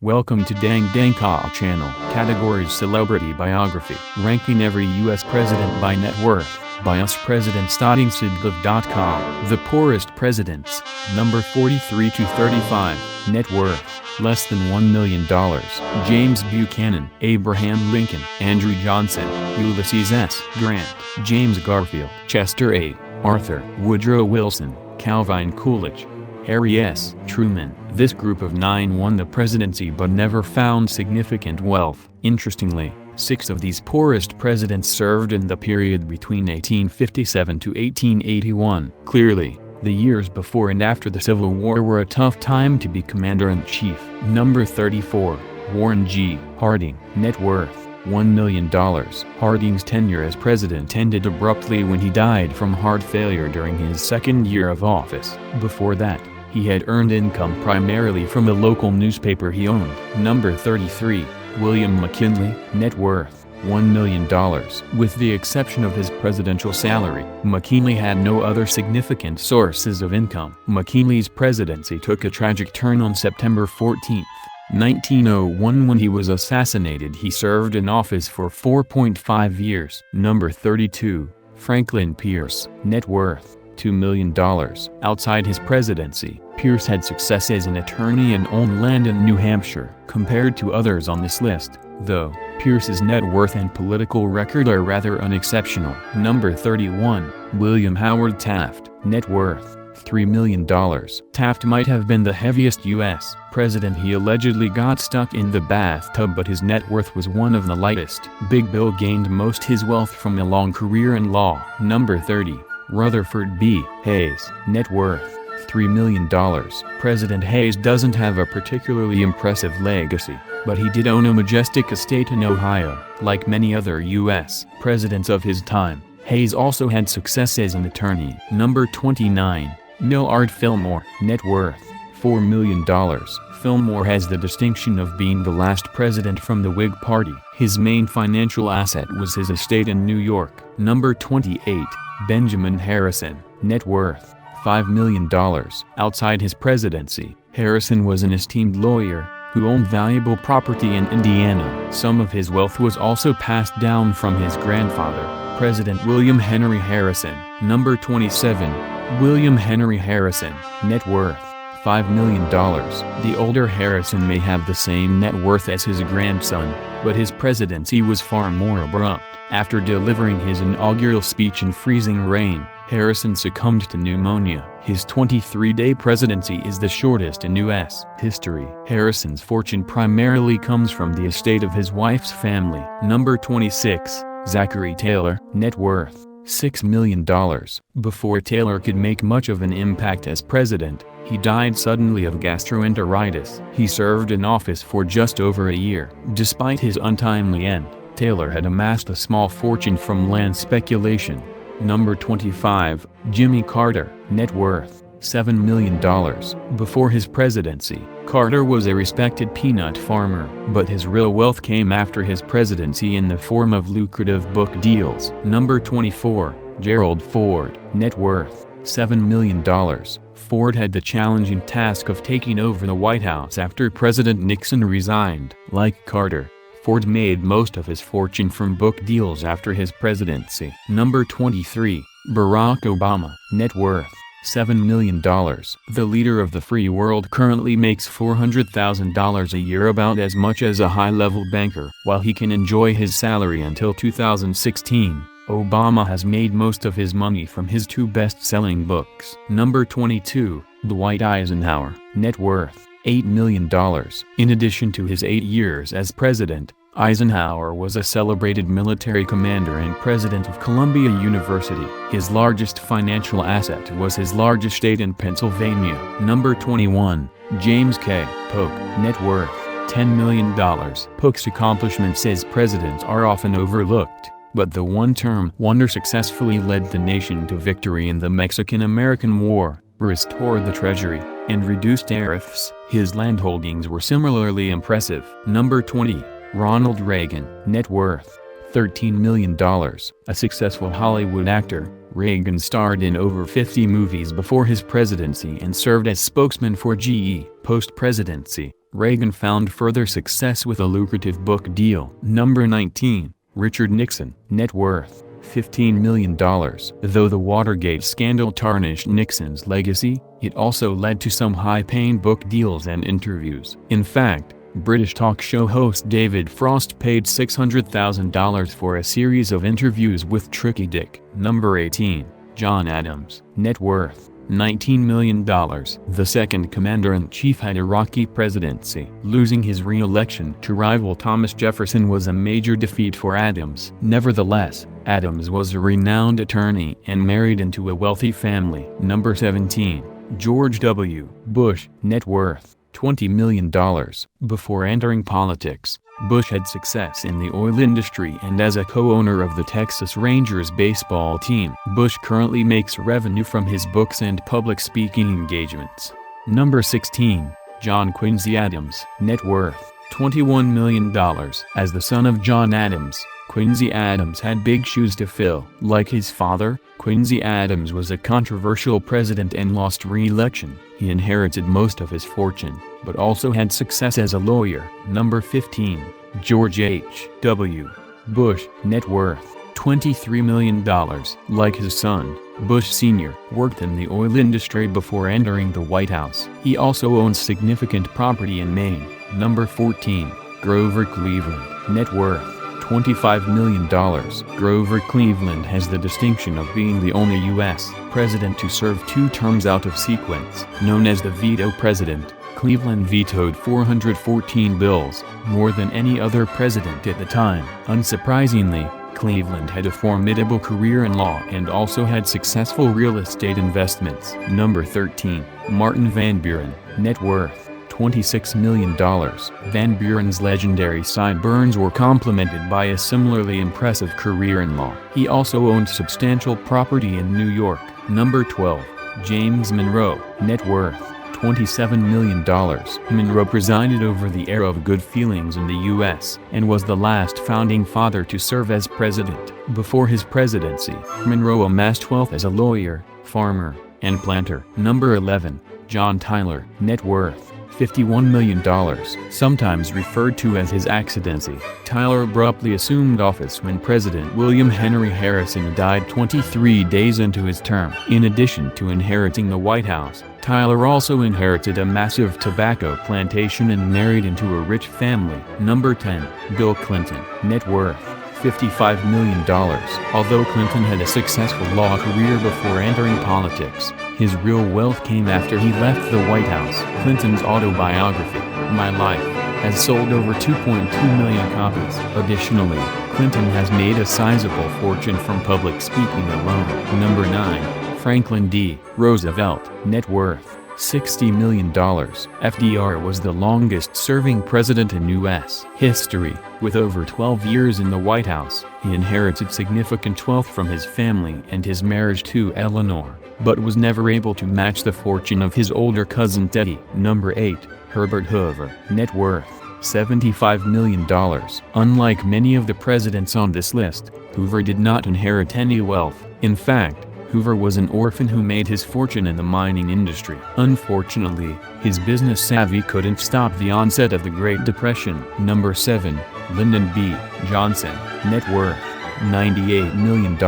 Welcome to Dang Dang Ka channel. Categories: Celebrity Biography. Ranking every U.S. president by net worth. By US President starting Sidgov.com. The poorest presidents. Number 43 to 35. Net worth. Less than $1 million. James Buchanan, Abraham Lincoln, Andrew Johnson, Ulysses S. Grant, James Garfield, Chester A. Arthur, Woodrow Wilson, Calvin Coolidge, Harry S. Truman. This group of 9 won the presidency but never found significant wealth. Interestingly, 6 of these poorest presidents served in the period between 1857 to 1881. Clearly, the years before and after the Civil War were a tough time to be commander-in-chief. Number 34. Warren G. Harding. Net worth. $1 million. Harding's tenure as president ended abruptly when he died from heart failure during his second year of office. Before that, he had earned income primarily from the local newspaper he owned. Number 33. William McKinley. Net worth. $1 million. With the exception of his presidential salary, McKinley had no other significant sources of income. McKinley's presidency took a tragic turn on September 14, 1901 when he was assassinated. He served in office for 4.5 years. Number 32. Franklin Pierce. Net worth. $2 million. Outside his presidency, Pierce had success as an attorney and owned land in New Hampshire. Compared to others on this list, though, Pierce's net worth and political record are rather unexceptional. Number 31. William Howard Taft. Net worth. $3 million. Taft might have been the heaviest U.S. president. He allegedly got stuck in the bathtub, but his net worth was one of the lightest. Big Bill gained most his wealth from a long career in law. Number 30. Rutherford B. Hayes. Net worth. $3 million. President Hayes doesn't have a particularly impressive legacy, but he did own a majestic estate in Ohio. Like many other U.S. presidents of his time, Hayes also had success as an attorney. Number 29. Millard Fillmore. Net worth. $4 million. Fillmore has the distinction of being the last president from the Whig Party. His main financial asset was his estate in New York. Number 28. Benjamin Harrison. Net worth. $5 million. Outside his presidency, Harrison was an esteemed lawyer who owned valuable property in Indiana. Some of his wealth was also passed down from his grandfather, President William Henry Harrison. Number 27. William Henry Harrison. Net worth. $5 million. The older Harrison may have the same net worth as his grandson, but his presidency was far more abrupt. After delivering his inaugural speech in freezing rain, Harrison succumbed to pneumonia. His 23-day presidency is the shortest in U.S. history. Harrison's fortune primarily comes from the estate of his wife's family. Number 26. Zachary Taylor. Net worth. $6 million. Before Taylor could make much of an impact as president, he died suddenly of gastroenteritis. He served in office for just over a year. Despite his untimely end, Taylor had amassed a small fortune from land speculation. Number 25. Jimmy Carter. Net worth. $7 million. Before his presidency, Carter was a respected peanut farmer, but his real wealth came after his presidency in the form of lucrative book deals. Number 24. Gerald Ford. Net worth. $7 million. Ford had the challenging task of taking over the White House after President Nixon resigned. Like Carter, Ford made most of his fortune from book deals after his presidency. Number 23. Barack Obama. Net worth. $7 million. The leader of the free world currently makes $400,000 a year, about as much as a high-level banker. While he can enjoy his salary until 2016, Obama has made most of his money from his 2 best-selling books. Number 22. Dwight Eisenhower. Net worth. $8 million. In addition to his 8 years as president, Eisenhower was a celebrated military commander and president of Columbia University. His largest financial asset was his large estate in Pennsylvania. Number 21. James K. Polk. Net worth. $10 million. Polk's accomplishments as president are often overlooked, but the one-term wonder successfully led the nation to victory in the Mexican-American War, restored the treasury, and reduced tariffs. His landholdings were similarly impressive. Number 20. Ronald Reagan. Net worth. $13 million. A successful Hollywood actor, Reagan starred in over 50 movies before his presidency and served as spokesman for GE. Post-presidency, Reagan found further success with a lucrative book deal. Number 19. Richard Nixon. Net worth $15 million. Though the Watergate scandal tarnished Nixon's legacy, it also led to some high-paying book deals and interviews. In fact, British talk show host David Frost paid $600,000 for a series of interviews with Tricky Dick. Number 18. John Adams. Net worth $19 million. The second commander-in-chief had a rocky presidency. Losing his re-election to rival Thomas Jefferson was a major defeat for Adams. Nevertheless, Adams was a renowned attorney and married into a wealthy family. Number 17. George W. Bush. Net worth $20 million. Before entering politics, Bush had success in the oil industry and as a co-owner of the Texas Rangers baseball team. Bush currently makes revenue from his books and public speaking engagements. Number 16. John Quincy Adams. Net worth $21 million. As the son of John Adams, Quincy Adams had big shoes to fill. Like his father, Quincy Adams was a controversial president and lost re-election. He inherited most of his fortune, but also had success as a lawyer. Number 15. George H. W. Bush. Net worth $23 million. Like his son, Bush Sr. worked in the oil industry before entering the White House. He also owns significant property in Maine. Number 14. Grover Cleveland. Net worth $25 million. Grover Cleveland has the distinction of being the only U.S. president to serve 2 terms out of sequence. Known as the veto president, Cleveland vetoed 414 bills, more than any other president at the time. Unsurprisingly, Cleveland had a formidable career in law and also had successful real estate investments. Number 13. Martin Van Buren. Net worth $26 million. Van Buren's legendary sideburns were complemented by a similarly impressive career in law. He also owned substantial property in New York. Number 12. James Monroe. Net worth $27 million. Monroe presided over the era of good feelings in the U.S. and was the last founding father to serve as president. Before his presidency, Monroe amassed wealth as a lawyer, farmer, and planter. Number 11. John Tyler. Net worth $51 million. Sometimes referred to as his accidency, Tyler abruptly assumed office when President William Henry Harrison died 23 days into his term. In addition to inheriting the White House, Tyler also inherited a massive tobacco plantation and married into a rich family. Number 10. Bill Clinton. Net worth $55 million. Although Clinton had a successful law career before entering politics, his real wealth came after he left the White House. Clinton's autobiography, My Life, has sold over 2.2 million copies. Additionally, Clinton has made a sizable fortune from public speaking alone. Number 9. Franklin D. Roosevelt. Net worth $60 million. FDR was the longest-serving president in U.S. history, with over 12 years in the White House. He inherited significant wealth from his family and his marriage to Eleanor, but was never able to match the fortune of his older cousin Teddy. Number 8. Herbert Hoover. Net worth $75 million. Unlike many of the presidents on this list, Hoover did not inherit any wealth. In fact, Hoover was an orphan who made his fortune in the mining industry. Unfortunately, his business savvy couldn't stop the onset of the Great Depression. Number 7. Lyndon B. Johnson. Net worth $98 million.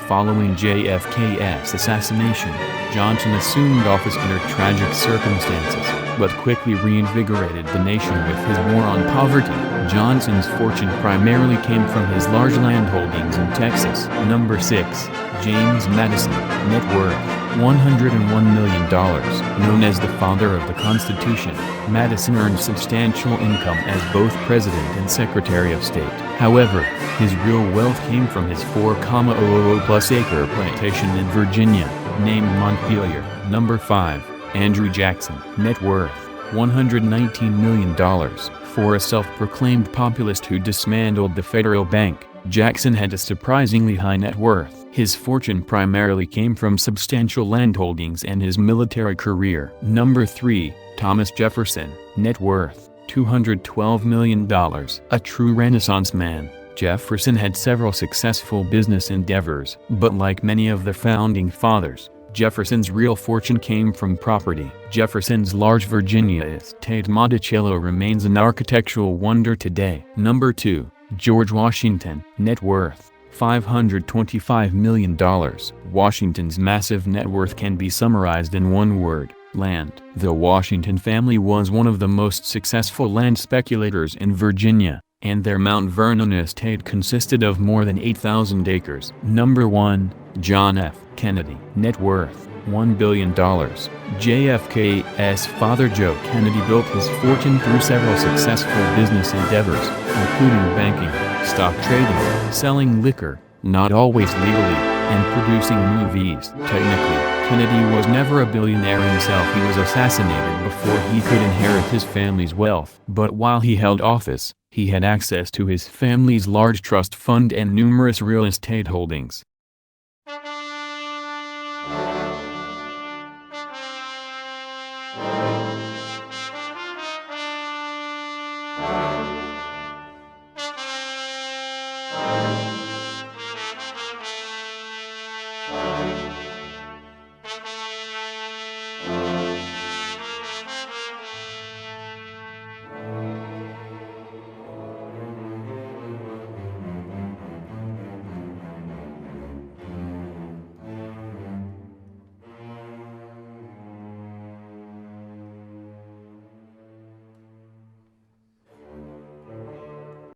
Following JFK's assassination, Johnson assumed office under tragic circumstances, but quickly reinvigorated the nation with his war on poverty. Johnson's fortune primarily came from his large land holdings in Texas. Number 6. James Madison. Net worth $101 million. Known as the father of the Constitution, Madison earned substantial income as both President and Secretary of State. However, his real wealth came from his 4,000+ acre plantation in Virginia, named Montpelier. Number 5. Andrew Jackson. Net worth $119 million. For a self-proclaimed populist who dismantled the federal bank, Jackson had a surprisingly high net worth. His fortune primarily came from substantial landholdings and his military career. Number 3. Thomas Jefferson. Net worth $212 million. A true Renaissance man, Jefferson had several successful business endeavors, but like many of the founding fathers, Jefferson's real fortune came from property. Jefferson's large Virginia estate Monticello remains an architectural wonder today. Number 2. George Washington. Net worth: $525 million. Washington's massive net worth can be summarized in one word: land. The Washington family was one of the most successful land speculators in Virginia, and their Mount Vernon estate consisted of more than 8,000 acres. Number 1. John F. Kennedy. Net worth: $1 billion. JFK's father Joe Kennedy built his fortune through several successful business endeavors, including banking, stock trading, selling liquor, not always legally, and producing movies. Technically, Kennedy was never a billionaire himself. He was assassinated before he could inherit his family's wealth. But while he held office, he had access to his family's large trust fund and numerous real estate holdings.